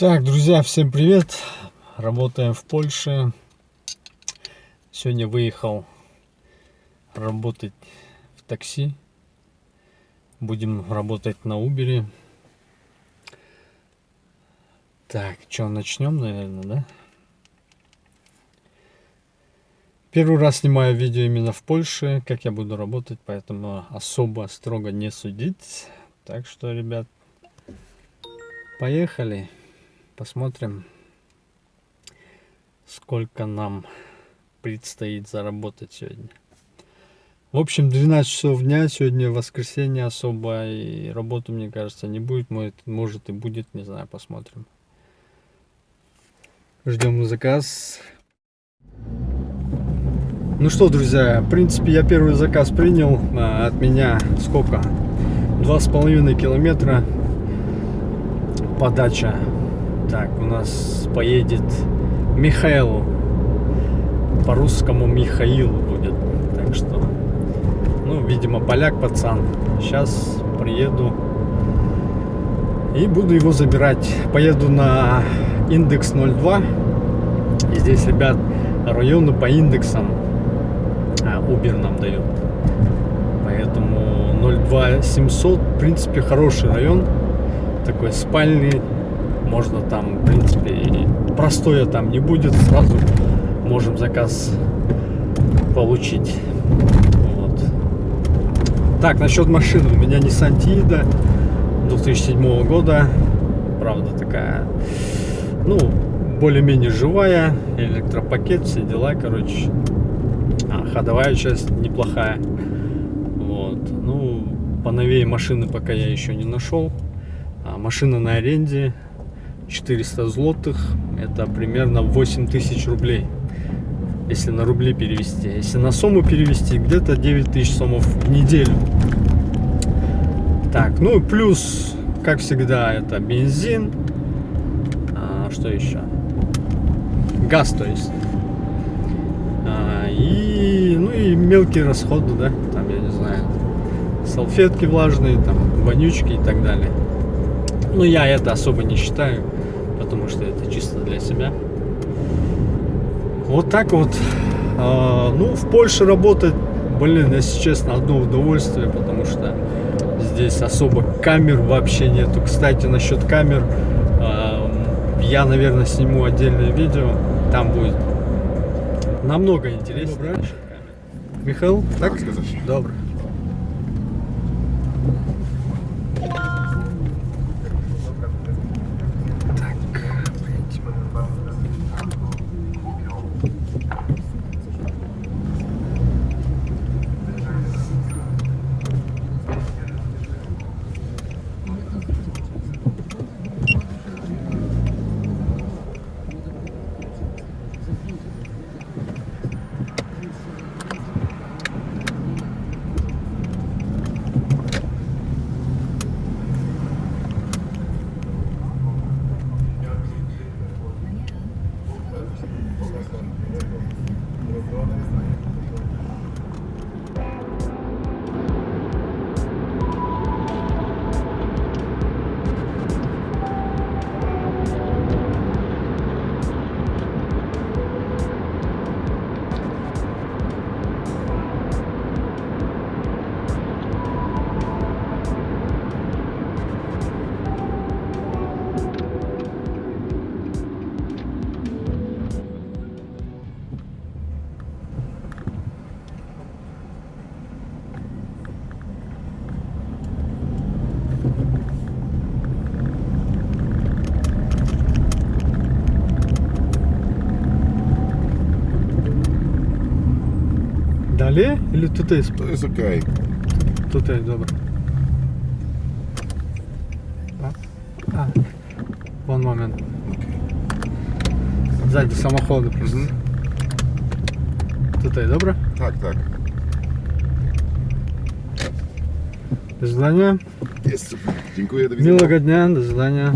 Так, друзья, всем привет! Работаем в Польше. Сегодня выехал работать в такси. Будем работать на Uber. Так, что, начнем, наверное, да? Первый раз снимаю видео именно в Польше, как я буду работать, поэтому особо строго не судить. Так что, ребят, поехали. Посмотрим, сколько нам предстоит заработать сегодня. В общем, 12 часов дня, сегодня воскресенье, особо и работы, мне кажется, не будет. Может и будет, не знаю, посмотрим. Ждем заказ. Ну что, друзья, в принципе, я первый заказ принял. От меня сколько? 2,5 километра подача. Так, у нас поедет Михаилу. По-русскому Михаил будет. Так что, ну, видимо, поляк пацан. Сейчас приеду и буду его забирать. Поеду на индекс 02. И здесь, ребят, районы по индексам Uber нам дает. Поэтому 02700, в принципе, хороший район. Такой спальный. Можно там, в принципе, простоя там не будет. Сразу можем заказ получить. Вот. Так, насчет машины. У меня Nissan Tiida 2007 года. Правда, такая, ну, более-менее живая. Электропакет, все дела, короче. Ходовая часть неплохая. Вот. Ну, поновее машины пока я еще не нашел. Машина на аренде. 400 злотых, это примерно 8000 рублей, если на рубли перевести. Если на сумму перевести, где-то 9000 сомов в неделю. Так, ну и плюс, как всегда, это бензин. Что еще? Газ, то есть. Ну и мелкие расходы, да, там, я не знаю, салфетки влажные, там, вонючки и так далее. Ну, я это особо не считаю, потому что это чисто для себя. Вот так вот. Ну, в Польше работать, блин, если честно, одно удовольствие, потому что здесь особо камер вообще нету. Кстати, насчет камер, я, наверное, сниму отдельное видео. Там будет намного интереснее. Михаил, так? Добре. Далі? Или тут есть? It's okay. Тут есть, добре. One moment. Сзади самоходи просто. Тут есть, добре? Tak, tak. До свидания. Jest super. Dziękuję, do widzenia. Милого дня, до свидания.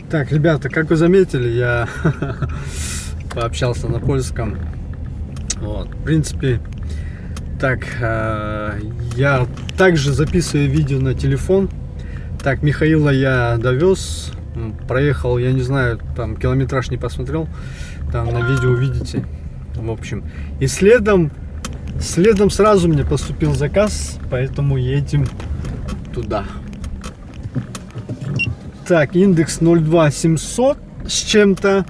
Так, ребята, как вы заметили, я пообщался на польском. Вот, в принципе, так, я также записываю видео на телефон. Так, Михаила я довез, проехал, я не знаю, там километраж не посмотрел, там на видео увидите. В общем, и следом сразу мне поступил заказ, поэтому едем туда. Так, индекс 02700 с чем-то.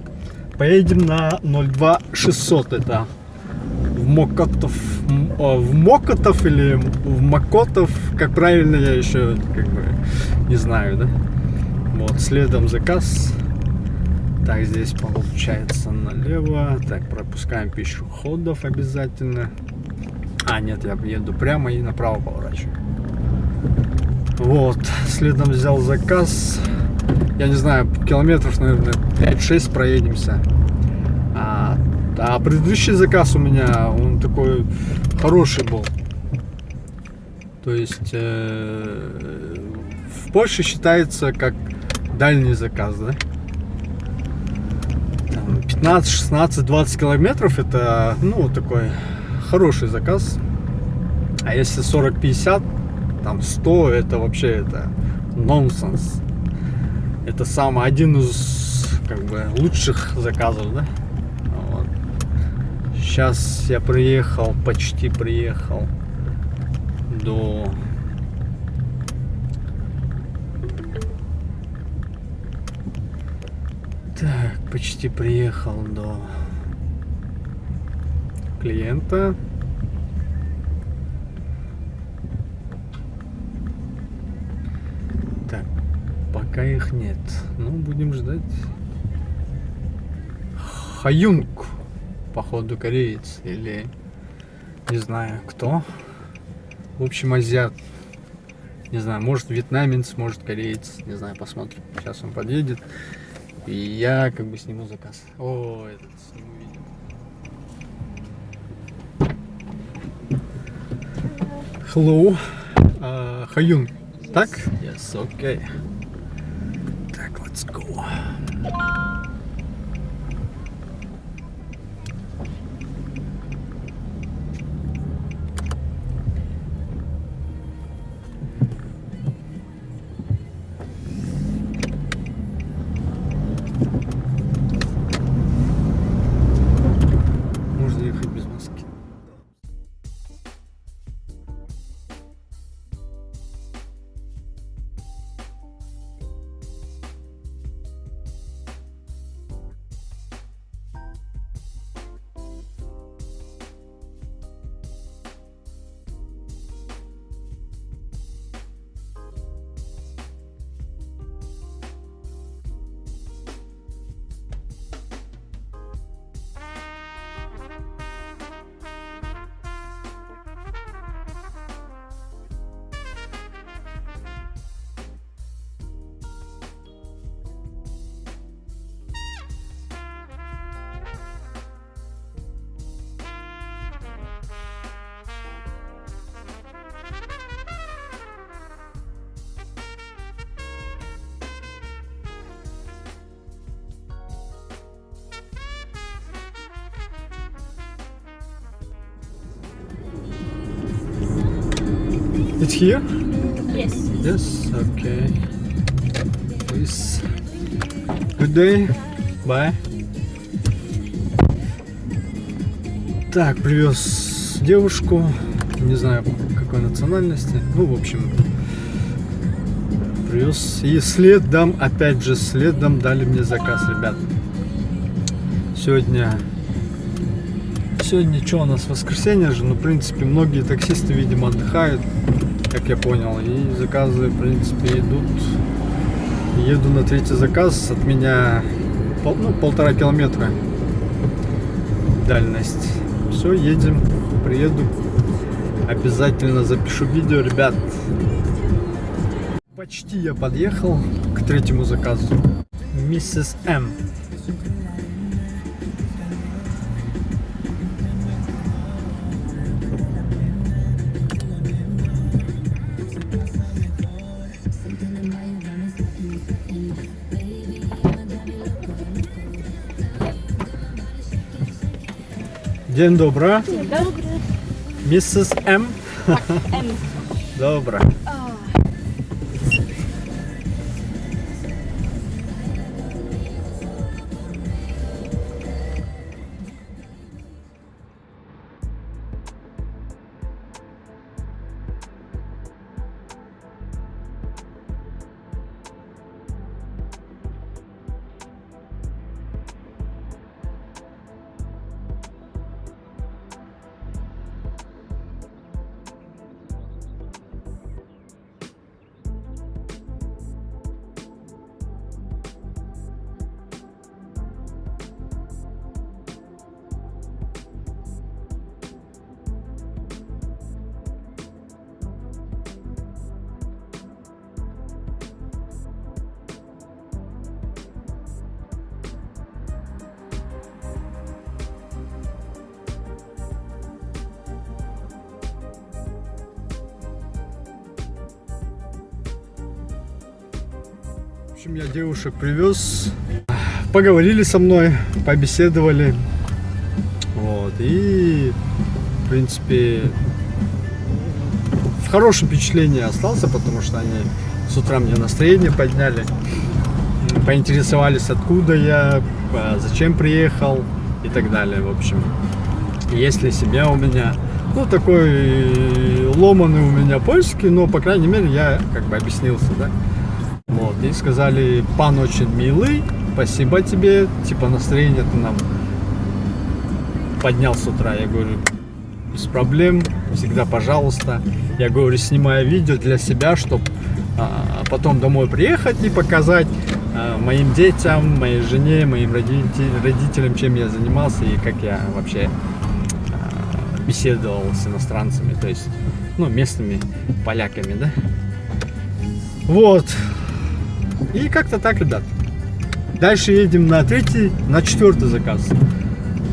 Поедем на 02600. Это в Мокотов или в Макотов. Как правильно, я еще как бы не знаю, да? Вот, следом заказ. Так, здесь получается налево. Так, пропускаем пешеходов обязательно. А, нет, я еду прямо и направо поворачиваю. Вот, следом взял заказ. Я не знаю, километров, наверное, 5-6 проедемся. А предыдущий заказ у меня, он такой хороший был. То есть в Польше считается как дальний заказ, да? 15, 16, 20 километров это, ну, такой хороший заказ. А если 40-50, там 100, это вообще это нонсенс. Это самый один из как бы лучших заказов, да? Вот. Сейчас я приехал, почти приехал до почти приехал до клиента. Так, пока их нет. Ну, будем ждать. Хаюнг, походу, кореец или не знаю кто. В общем, азиат. Не знаю, может вьетнамец, может кореец. Не знаю, посмотрим. Сейчас он подъедет. И я как бы сниму заказ. О, этот сниму видео. Hello. Хаюнг. Так? Yes, okay. Так, let's go. Можно ехать без маски. It's here? Yes. Yes, okay. Please. Good day. Bye. Так, привез девушку. Не знаю, какой национальности. Ну, в общем, привез. И следом, опять же, следом дали мне заказ, ребят. Сегодня что у нас, воскресенье же, ну, в принципе, многие таксисты, видимо, отдыхают, как я понял, и заказы, в принципе, идут. Еду на третий заказ, от меня 1,5 километра дальность. Все, едем, приеду, обязательно запишу видео, ребят. Почти я подъехал к третьему заказу. Миссис М. Dzień dobry. Dzień dobry. Mrs. M. Tak, M. Добре. В общем, я девушек привез, поговорили со мной, побеседовали, вот, и, в принципе, в хорошем впечатлении остался, потому что они с утра мне настроение подняли, поинтересовались, откуда я, зачем приехал и так далее, в общем, есть ли семья у меня. Ну, такой ломаный у меня польский, но, по крайней мере, я как бы объяснился, да. Вот, и сказали, пан очень милый, спасибо тебе, типа настроение ты нам поднял с утра. Я говорю, без проблем, всегда пожалуйста. Я говорю, снимаю видео для себя, чтобы потом домой приехать и показать моим детям, моей жене, моим родителям, чем я занимался и как я вообще беседовал с иностранцами, то есть, ну, местными поляками, да. Вот. И как-то так, ребят. Дальше едем на третий, на четвертый заказ.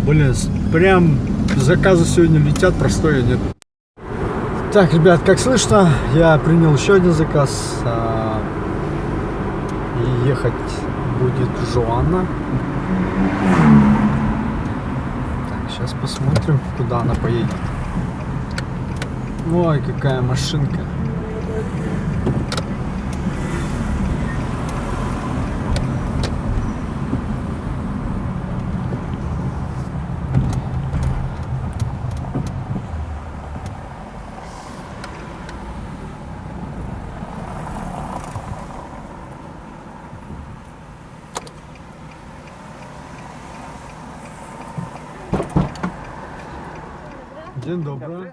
Блин, прям заказы сегодня летят, простоя нет. Так, ребят, как слышно, я принял еще один заказ. И ехать будет Жоанна. Так, сейчас посмотрим, куда она поедет. Ой, какая машинка. Dzień dobry.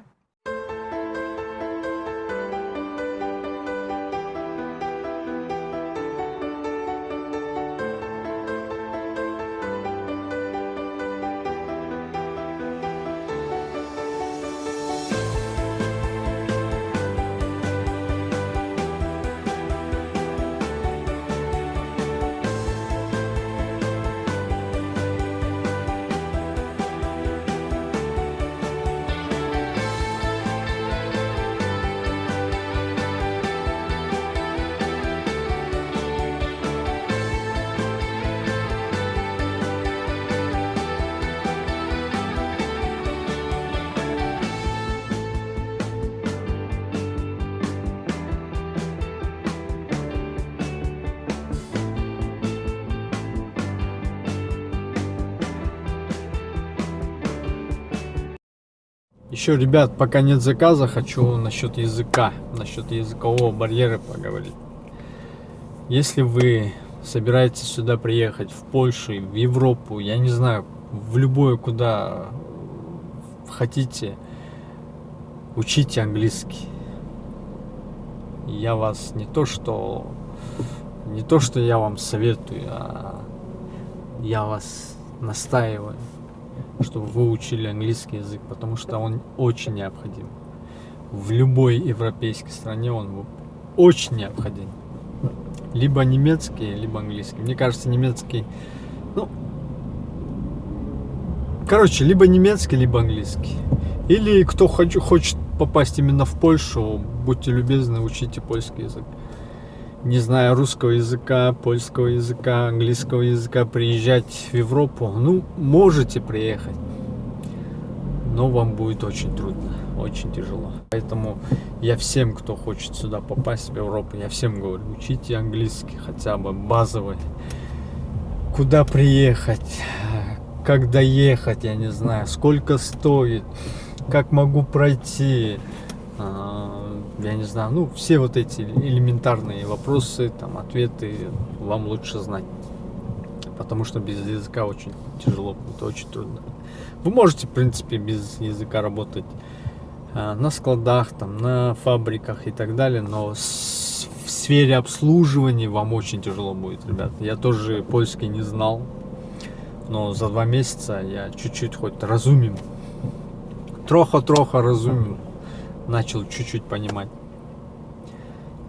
Еще, ребят, пока нет заказа, хочу насчет языка, насчет языкового барьера поговорить. Если вы собираетесь сюда приехать, в Польшу, в Европу, я не знаю, в любое, куда хотите, учите английский. Я вас не то что я вам советую, а я вас настаиваю, чтобы вы учили английский язык, потому что он очень необходим. В любой европейской стране он очень необходим. Либо немецкий, либо английский. Мне кажется, немецкий, ну, короче, либо немецкий, либо английский. Или кто хочет попасть именно в Польшу, будьте любезны, учите польский язык. Не зная русского языка, польского языка, английского языка, приезжать в Европу, ну, можете приехать, но вам будет очень трудно. очень тяжело. Поэтому я всем, кто хочет сюда попасть, в Европу, я всем говорю, учите английский, хотя бы базовый. Куда приехать, как доехать, я не знаю, сколько стоит, как могу пройти, я не знаю, ну, все вот эти элементарные вопросы, там, ответы вам лучше знать. Потому что без языка очень тяжело, это очень трудно. Вы можете, в принципе, без языка работать на складах, там, на фабриках и так далее, но в сфере обслуживания вам очень тяжело будет, ребят. Я тоже польский не знал, но за 2 месяца я чуть-чуть хоть разумим, троха разумим, начал чуть-чуть понимать.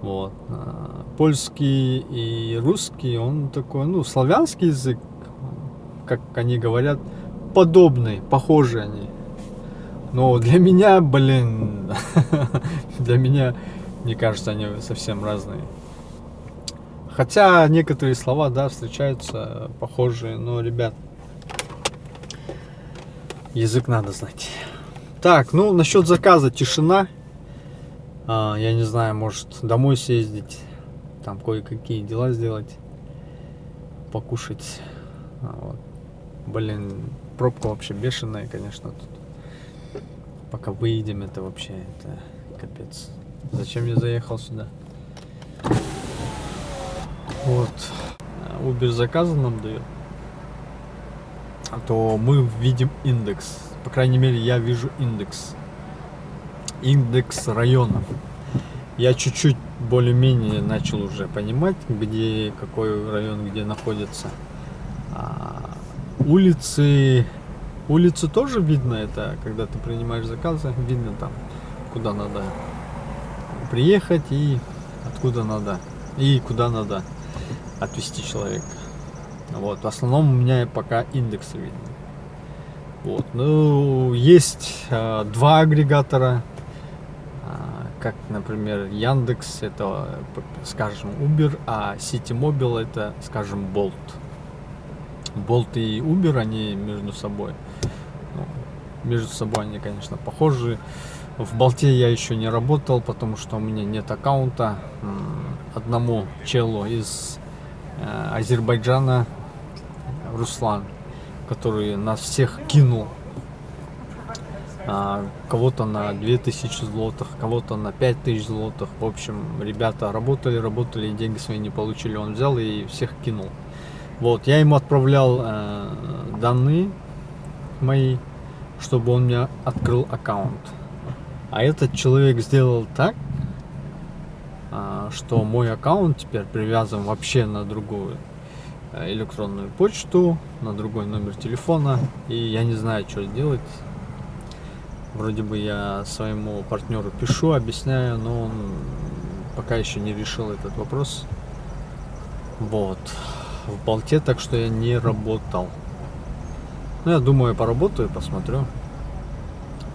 Вот. Польский и русский, он такой, ну, славянский язык, как они говорят, подобный, похожи они. Но для меня, блин, для меня, мне кажется, они совсем разные. Хотя некоторые слова, да, встречаются похожие, но, ребят, язык надо знать. Так, ну, насчет заказа тишина. Я не знаю, может домой съездить, там кое-какие дела сделать, покушать. Вот. Блин, пробка вообще бешеная, конечно, тут. Пока выедем, это вообще, это капец. Зачем я заехал сюда? Вот. Uber заказы нам дает. А то мы видим индекс. По крайней мере, я вижу индекс. Индекс районов. Я чуть-чуть более-менее начал уже понимать, где какой район где находится. Улицы тоже видно, это когда ты принимаешь заказы, видно там, куда надо приехать и откуда надо, и куда надо отвезти человека. Вот, в основном у меня пока индексы видны. Вот, ну, есть 2 агрегатора, как, например, Яндекс, это, скажем, Uber, а Ситимобил, это, скажем, Bolt. Bolt и Uber, они между собой, они, конечно, похожи. В Болте я еще не работал, потому что у меня нет аккаунта. Одному челу из Азербайджана, Руслан, который нас всех кинул. Кого-то на 2000 злотых, кого-то на 5000 злотых. В общем, ребята работали и деньги свои не получили. Он взял и всех кинул. Вот, я ему отправлял данные мои, чтобы он мне открыл аккаунт. А этот человек сделал так, что мой аккаунт теперь привязан вообще на другую электронную почту, на другой номер телефона. И я не знаю, что делать. Вроде бы я своему партнеру пишу, объясняю, но он пока еще не решил этот вопрос. Вот. В Болте, так что я не работал. Ну, я думаю, поработаю, посмотрю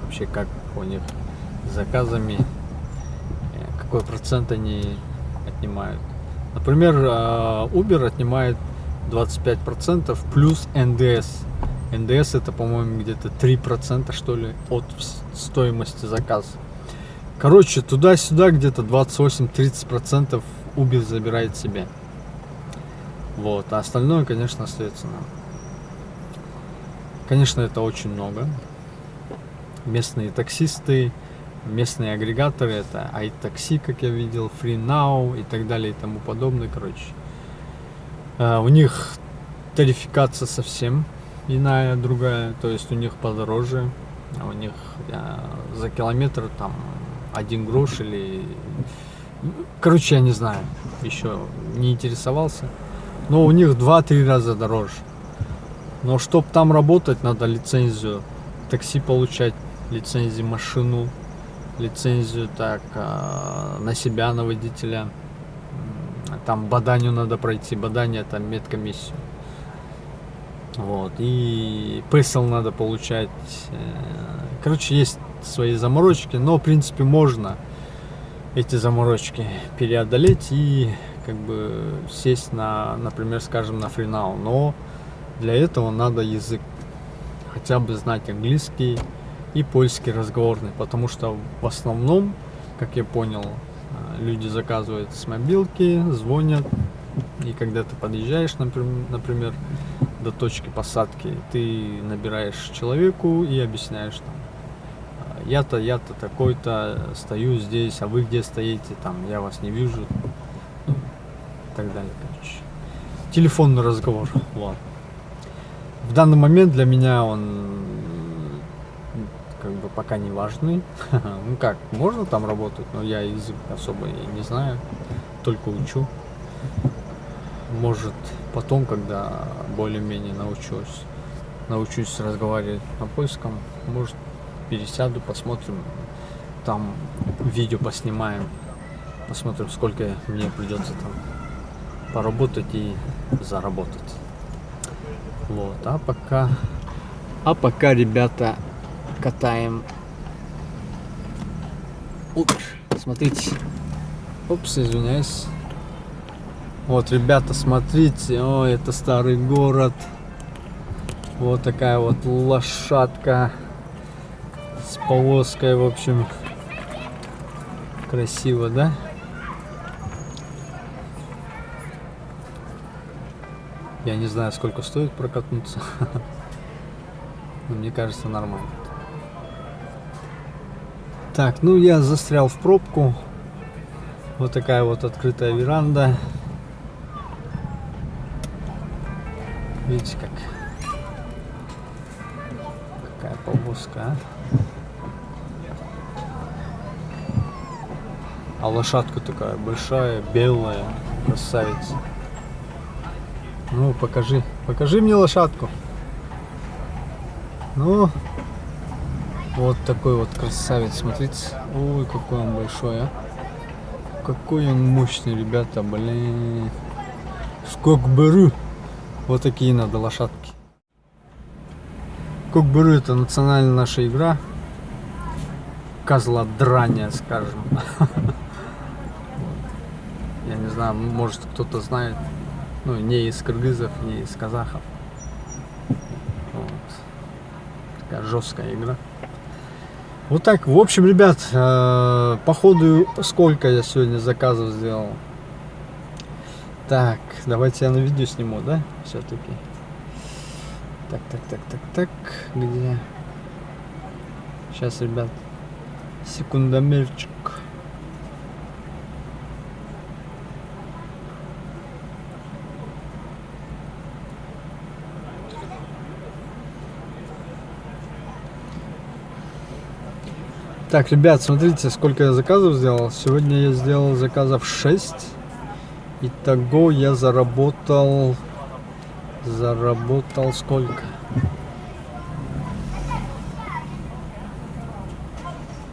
вообще, как у них с заказами, какой процент они отнимают. Например, Uber отнимает 25% плюс НДС. НДС это, по-моему, где-то 3% что ли от стоимости заказа. Короче, туда-сюда где-то 28-30% Uber забирает себе. Вот, а остальное, конечно, остается нам. Конечно, это очень много. Местные таксисты, местные агрегаторы, это iTaxi, как я видел, FreeNow и так далее и тому подобное, короче. У них тарификация совсем иная, другая, то есть у них подороже, у них за километр там 1 грош или... Короче, я не знаю, еще не интересовался, но у них 2-3 раза дороже. Но чтобы там работать, надо лицензию такси получать, лицензию машину, лицензию так на себя, на водителя. Там баданию надо пройти, бадание, там медкомиссию. Вот, и PESEL надо получать. Короче, есть свои заморочки, но в принципе можно эти заморочки преодолеть и как бы сесть на, например, скажем, на FreeNow. Но для этого надо язык, хотя бы знать английский, и польский разговорный, потому что в основном, как я понял, люди заказывают с мобилки, звонят, и когда ты подъезжаешь, например, до точки посадки, ты набираешь человеку и объясняешь там: я-то такой-то стою здесь, а вы где стоите, там я вас не вижу, ну, и так далее, короче. Телефонный разговор, вот. В данный момент для меня он как бы пока не важный. Ну как, можно там работать, но я язык особо и не знаю, только учу. Может потом, когда более-менее научусь разговаривать на польском, может пересяду, посмотрим, там видео поснимаем, посмотрим, сколько мне придется там поработать и заработать. Вот, а пока, ребята, катаем. Упс, смотрите. Упс, извиняюсь. Вот, ребята, смотрите. О, это старый город. Вот такая вот лошадка с повозкой, в общем. Красиво, да? Я не знаю, сколько стоит прокатнуться. Но мне кажется, нормально. Так, ну я застрял в пробку. Вот такая вот открытая веранда. Видите, какая повозка, а лошадка такая большая, белая, красавица. Ну, покажи мне лошадку. Ну, вот такой вот красавец, смотрите. Ой, какой он большой, а. Какой он мощный, ребята, блин. Скокберу. Вот такие надо лошадки. Скокберу — это национальная наша игра. Козлодрание, скажем. Я не знаю, может кто-то знает. Ну, не из кыргызов, не из казахов. Вот. Такая жесткая игра. Вот так. В общем, ребят, походу, сколько я сегодня заказов сделал. Так, давайте я на видео сниму, да? Все-таки. Так. Где? Сейчас, ребят. Секундомерчик. Так, ребят, смотрите, сколько я заказов сделал. Сегодня я сделал заказов 6. Итого я заработал сколько?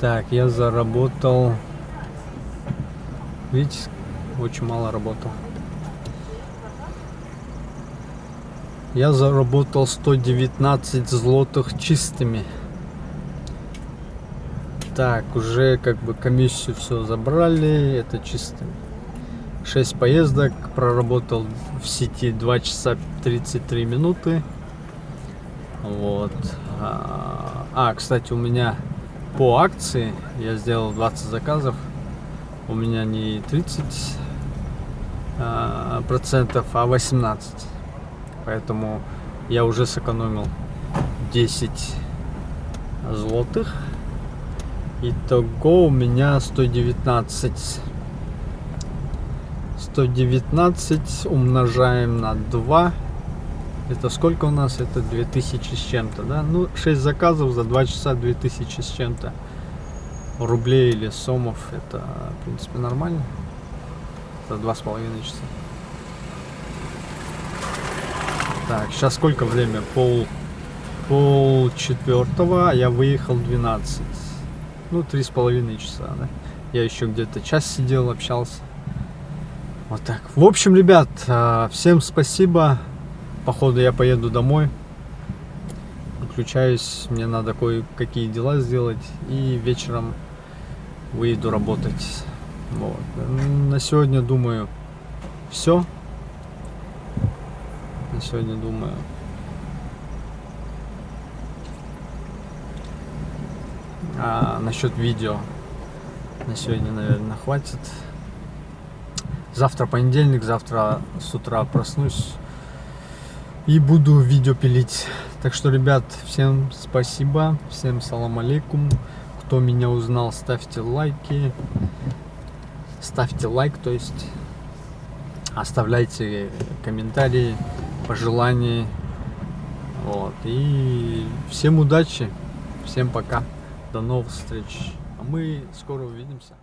Так, я заработал, видите, очень мало работал. Я заработал 119 злотых чистыми. Так, уже как бы комиссию все забрали, это чисто 6 поездок, проработал в сети 2 часа 33 минуты. Вот. Кстати, у меня по акции я сделал 20 заказов, у меня не 30%, а 18%, поэтому я уже сэкономил 10 злотых. Итого у меня 119 умножаем на 2. Это сколько у нас? Это 2000 с чем-то, да? Ну, 6 заказов за 2 часа 2000 с чем-то рублей или сомов. Это, в принципе, нормально. За 2,5 часа. Так, сейчас сколько время? Пол четвертого, а я выехал 12. Ну, 3,5 часа, да? Я еще где-то час сидел, общался. Вот так. В общем, ребят, всем спасибо. Походу я поеду домой. Включаюсь, мне надо кое-какие дела сделать. И вечером выйду работать. Вот. На сегодня, думаю, все. На сегодня, думаю, насчет видео на сегодня, наверное, хватит. Завтра понедельник, завтра с утра проснусь и буду видео пилить. Так что, ребят, всем спасибо, всем салам алейкум. Кто меня узнал, ставьте лайки. Ставьте лайк, то есть оставляйте комментарии, пожелания. Вот. И всем удачи, всем пока, до новых встреч. А мы скоро увидимся.